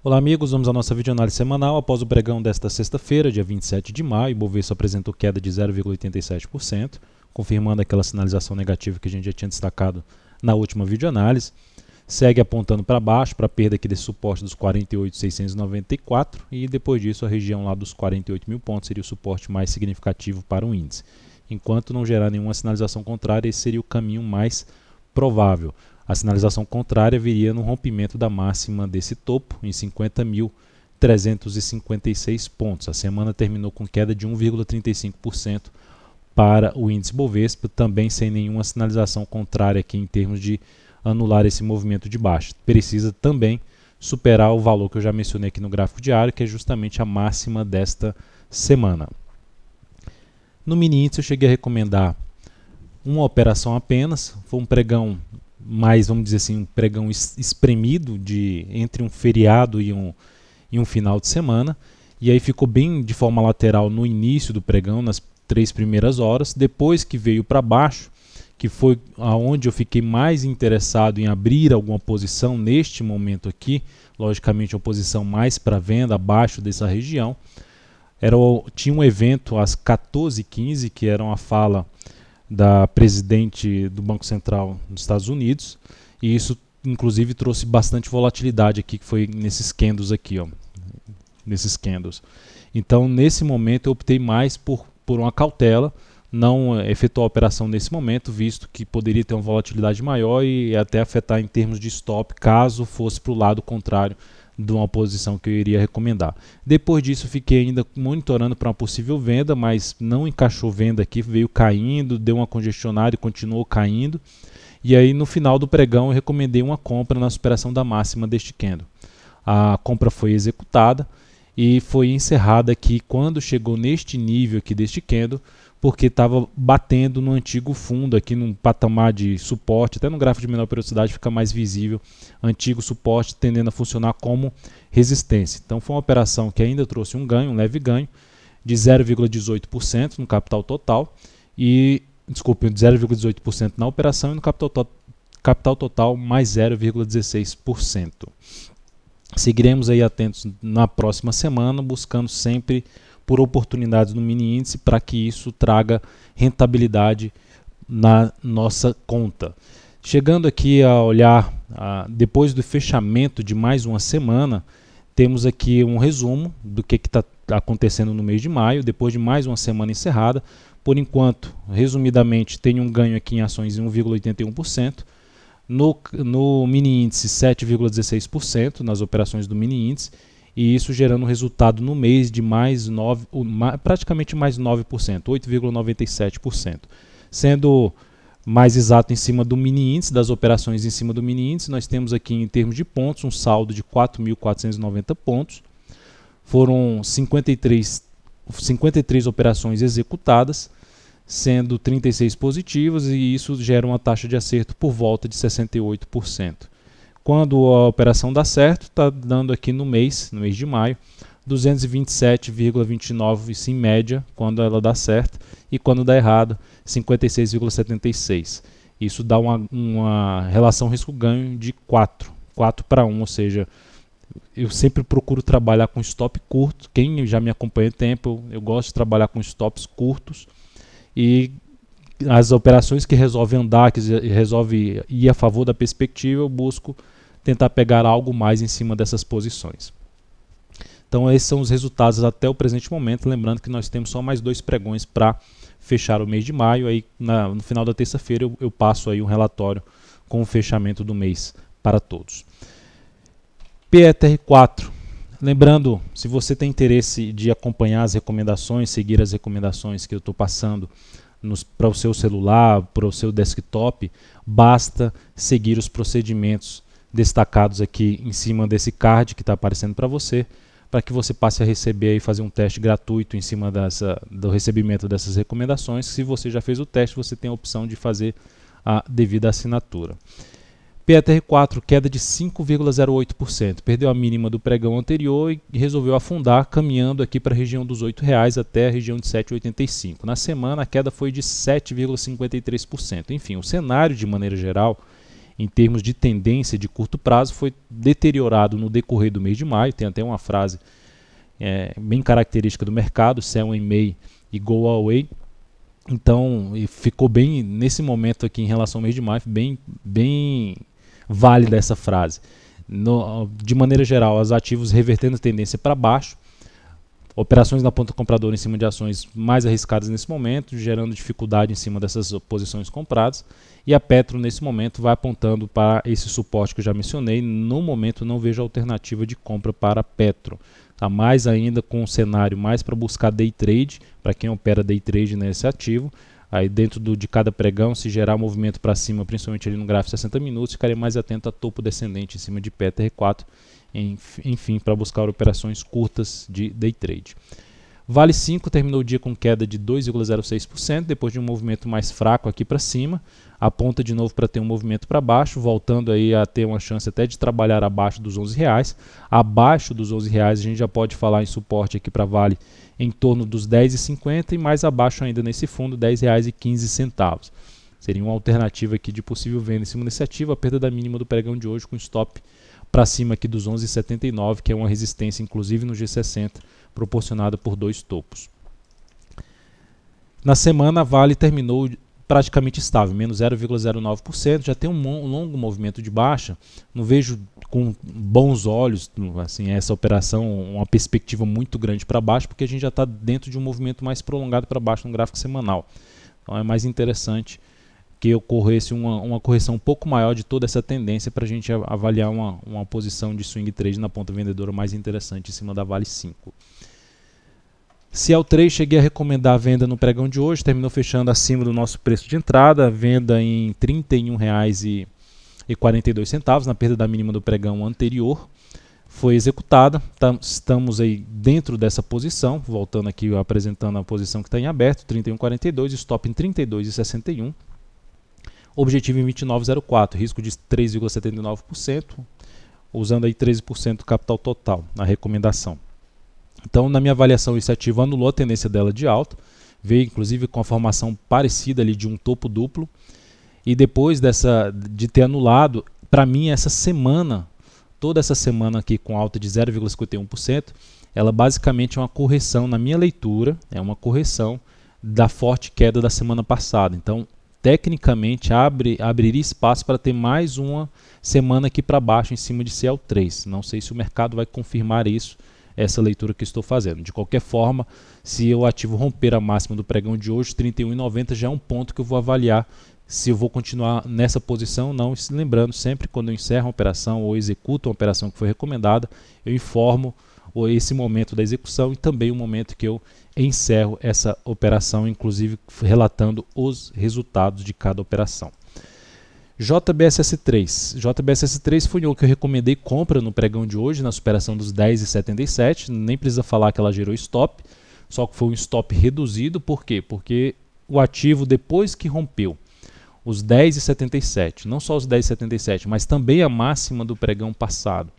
Olá amigos, vamos à nossa videoanálise semanal. Após o pregão desta sexta-feira, dia 27 de maio, o Bovespa apresentou queda de 0,87%, confirmando aquela sinalização negativa que a gente já tinha destacado na última videoanálise. Segue apontando para baixo, para a perda aqui desse suporte dos 48.694 e depois disso a região lá dos 48 mil pontos seria o suporte mais significativo para o índice. Enquanto não gerar nenhuma sinalização contrária, esse seria o caminho mais provável. A sinalização contrária viria no rompimento da máxima desse topo em 50.356 pontos. A semana terminou com queda de 1,35% para o índice Bovespa, também sem nenhuma sinalização contrária aqui em termos de anular esse movimento de baixa. Precisa também superar o valor que eu já mencionei aqui no gráfico diário, que é justamente a máxima desta semana. No mini índice eu cheguei a recomendar uma operação apenas, foi um pregão mais, vamos dizer assim, um pregão espremido entre um feriado e um final de semana, e aí ficou bem de forma lateral no início do pregão, nas 3 primeiras horas, depois que veio para baixo, que foi aonde eu fiquei mais interessado em abrir alguma posição neste momento aqui, logicamente uma posição mais para venda, abaixo dessa região. Tinha um evento às 14h15, que era uma fala da presidente do Banco Central dos Estados Unidos, e isso inclusive trouxe bastante volatilidade aqui, que foi nesses candles aqui, ó, nesses candles. Então nesse momento eu optei mais por uma cautela, não efetuar a operação nesse momento, visto que poderia ter uma volatilidade maior e até afetar em termos de stop, caso fosse para o lado contrário de uma posição que eu iria recomendar. Depois disso fiquei ainda monitorando para uma possível venda, mas não encaixou venda aqui, veio caindo, deu uma congestionada e continuou caindo. E aí no final do pregão eu recomendei uma compra na superação da máxima deste candle. A compra foi executada e foi encerrada aqui quando chegou neste nível aqui deste candle, porque estava batendo no antigo fundo aqui num patamar de suporte, até no gráfico de menor periodicidade fica mais visível, antigo suporte tendendo a funcionar como resistência. Então foi uma operação que ainda trouxe um leve ganho de 0,18% no capital total, de 0,18% na operação e no capital total mais 0,16%. Seguiremos aí atentos na próxima semana, buscando sempre por oportunidades no mini índice para que isso traga rentabilidade na nossa conta. Chegando aqui a olhar, depois do fechamento de mais uma semana, temos aqui um resumo do que está acontecendo no mês de maio, depois de mais uma semana encerrada. Por enquanto, resumidamente, tem um ganho aqui em ações de 1,81%, no mini índice 7,16% nas operações do mini índice, e isso gerando um resultado no mês de praticamente mais 9%, 8,97%. Sendo mais exato em cima do mini índice, das operações em cima do mini índice, nós temos aqui em termos de pontos um saldo de 4.490 pontos. Foram 53 operações executadas, sendo 36 positivas, e isso gera uma taxa de acerto por volta de 68%. Quando a operação dá certo, está dando aqui no mês de maio, 227,29 em média, quando ela dá certo, e quando dá errado, 56,76. Isso dá uma relação risco-ganho de 4 para 1, ou seja, eu sempre procuro trabalhar com stop curto. Quem já me acompanha há tempo, eu gosto de trabalhar com stops curtos, e as operações que resolvem andar, que resolvem ir a favor da perspectiva, eu busco tentar pegar algo mais em cima dessas posições. Então esses são os resultados até o presente momento, lembrando que nós temos só mais 2 pregões para fechar o mês de maio. Aí no final da terça-feira eu passo aí um relatório com o fechamento do mês para todos. PETR4, lembrando, se você tem interesse de acompanhar as recomendações, seguir as recomendações que eu estou passando para o seu celular, para o seu desktop, basta seguir os procedimentos destacados aqui em cima desse card que está aparecendo para você, para que você passe a receber e fazer um teste gratuito em cima do recebimento dessas recomendações. Se você já fez o teste, você tem a opção de fazer a devida assinatura. PETR4, queda de 5,08%, perdeu a mínima do pregão anterior e resolveu afundar, caminhando aqui para a região dos R$ 8,00 até a região de 7,85. Na semana a queda foi de 7,53%. Enfim, o cenário de maneira geral em termos de tendência de curto prazo, foi deteriorado no decorrer do mês de maio. Tem até uma frase bem característica do mercado: sell in May e go away. Então, ficou bem, nesse momento aqui em relação ao mês de maio, bem válida essa frase. De maneira geral, os ativos revertendo tendência para baixo, operações na ponta compradora em cima de ações mais arriscadas nesse momento, gerando dificuldade em cima dessas posições compradas, e a Petro nesse momento vai apontando para esse suporte que eu já mencionei. No momento não vejo alternativa de compra para a Petro, tá? Mais ainda com um cenário mais para buscar day trade, para quem opera day trade nesse ativo. Aí dentro de cada pregão, se gerar movimento para cima, principalmente ali no gráfico de 60 minutos, ficarei mais atento a topo descendente em cima de Petro R4, enfim, para buscar operações curtas de day trade. Vale 5 terminou o dia com queda de 2,06%, depois de um movimento mais fraco aqui para cima, aponta de novo para ter um movimento para baixo, voltando aí a ter uma chance até de trabalhar abaixo dos R$11. Abaixo dos R$11 a gente já pode falar em suporte aqui para Vale em torno dos R$10,50 e mais abaixo ainda nesse fundo, R$10,15. Seria uma alternativa aqui de possível venda em cima desse ativo, a perda da mínima do pregão de hoje com stop para cima aqui dos 11,79, que é uma resistência inclusive no G60, proporcionada por dois topos. Na semana, a Vale terminou praticamente estável, menos 0,09%, já tem um longo movimento de baixa. Não vejo com bons olhos assim, essa operação, uma perspectiva muito grande para baixo, porque a gente já está dentro de um movimento mais prolongado para baixo no gráfico semanal. Então é mais interessante que ocorresse uma correção um pouco maior de toda essa tendência para a gente avaliar uma posição de swing trade na ponta vendedora mais interessante em cima da Vale 5. Ciel 3, cheguei a recomendar a venda no pregão de hoje, terminou fechando acima do nosso preço de entrada, venda em R$ 31,42, na perda da mínima do pregão anterior. Foi executada, estamos aí dentro dessa posição, voltando aqui apresentando a posição que está em aberto, 31,42, stop em 32,61. Objetivo em 29,04, risco de 3,79%, usando aí 13% do capital total na recomendação. Então, na minha avaliação, esse ativo anulou a tendência dela de alta, veio inclusive com a formação parecida ali de um topo duplo, e depois de ter anulado, para mim essa semana, toda essa semana aqui com alta de 0,51%, ela basicamente é uma correção, na minha leitura, é uma correção da forte queda da semana passada. Então, tecnicamente, abriria espaço para ter mais uma semana aqui para baixo em cima de Ciel 3. Não sei se o mercado vai confirmar isso, essa leitura que estou fazendo. De qualquer forma, se o ativo romper a máxima do pregão de hoje, 31,90 já é um ponto que eu vou avaliar se eu vou continuar nessa posição ou não. Lembrando, sempre quando eu encerro uma operação ou executo uma operação que foi recomendada, eu informo esse momento da execução e também o momento que eu encerro essa operação, inclusive relatando os resultados de cada operação. JBSS3 foi o que eu recomendei compra no pregão de hoje, na superação dos 10,77, nem precisa falar que ela gerou stop, só que foi um stop reduzido. Por quê? Porque o ativo, depois que rompeu os 10,77, não só os 10,77, mas também a máxima do pregão passado,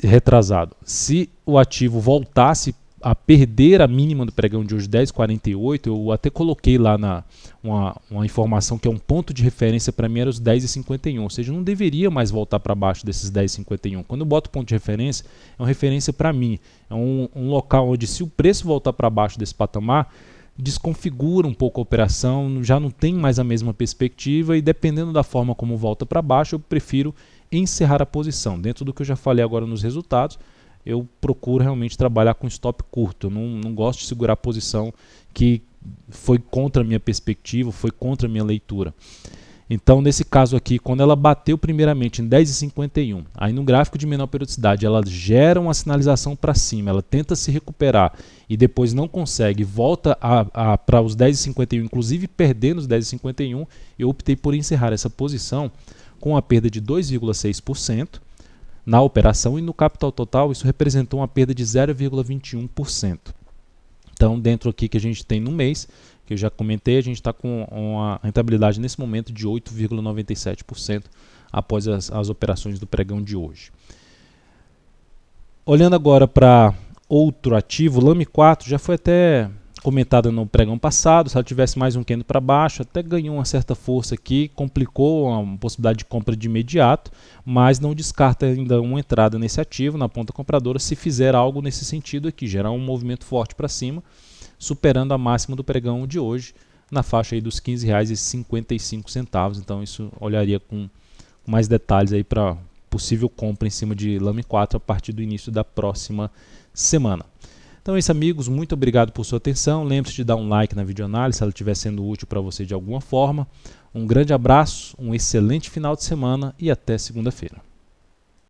retrasado, se o ativo voltasse a perder a mínima do pregão de hoje, 10,48, eu até coloquei lá uma informação que é um ponto de referência para mim, era os 10,51, ou seja, não deveria mais voltar para baixo desses 10,51. Quando eu boto ponto de referência, é uma referência para mim, é um local onde, se o preço voltar para baixo desse patamar, desconfigura um pouco a operação, já não tem mais a mesma perspectiva, e dependendo da forma como volta para baixo, eu prefiro encerrar a posição. Dentro do que eu já falei agora nos resultados, eu procuro realmente trabalhar com stop curto. Eu não gosto de segurar a posição que foi contra a minha perspectiva, foi contra a minha leitura. Então, nesse caso aqui, quando ela bateu primeiramente em 10,51, aí no gráfico de menor periodicidade, ela gera uma sinalização para cima, ela tenta se recuperar e depois não consegue, volta para os 10,51, inclusive perdendo os 10,51, eu optei por encerrar essa posição com a perda de 2,6%, na operação, e no capital total isso representou uma perda de 0,21%. Então, dentro aqui que a gente tem no mês, que eu já comentei, a gente está com uma rentabilidade nesse momento de 8,97% após as operações do pregão de hoje. Olhando agora para outro ativo, Lame 4 já foi até comentada no pregão passado, se ela tivesse mais um candle para baixo, até ganhou uma certa força aqui, complicou a possibilidade de compra de imediato, mas não descarta ainda uma entrada nesse ativo na ponta compradora se fizer algo nesse sentido aqui, gerar um movimento forte para cima, superando a máxima do pregão de hoje, na faixa aí dos R$ 15,55. Então isso olharia com mais detalhes aí para possível compra em cima de Lame 4 a partir do início da próxima semana. Então é isso, amigos, muito obrigado por sua atenção. Lembre-se de dar um like na videoanálise se ela estiver sendo útil para você de alguma forma. Um grande abraço, um excelente final de semana e até segunda-feira.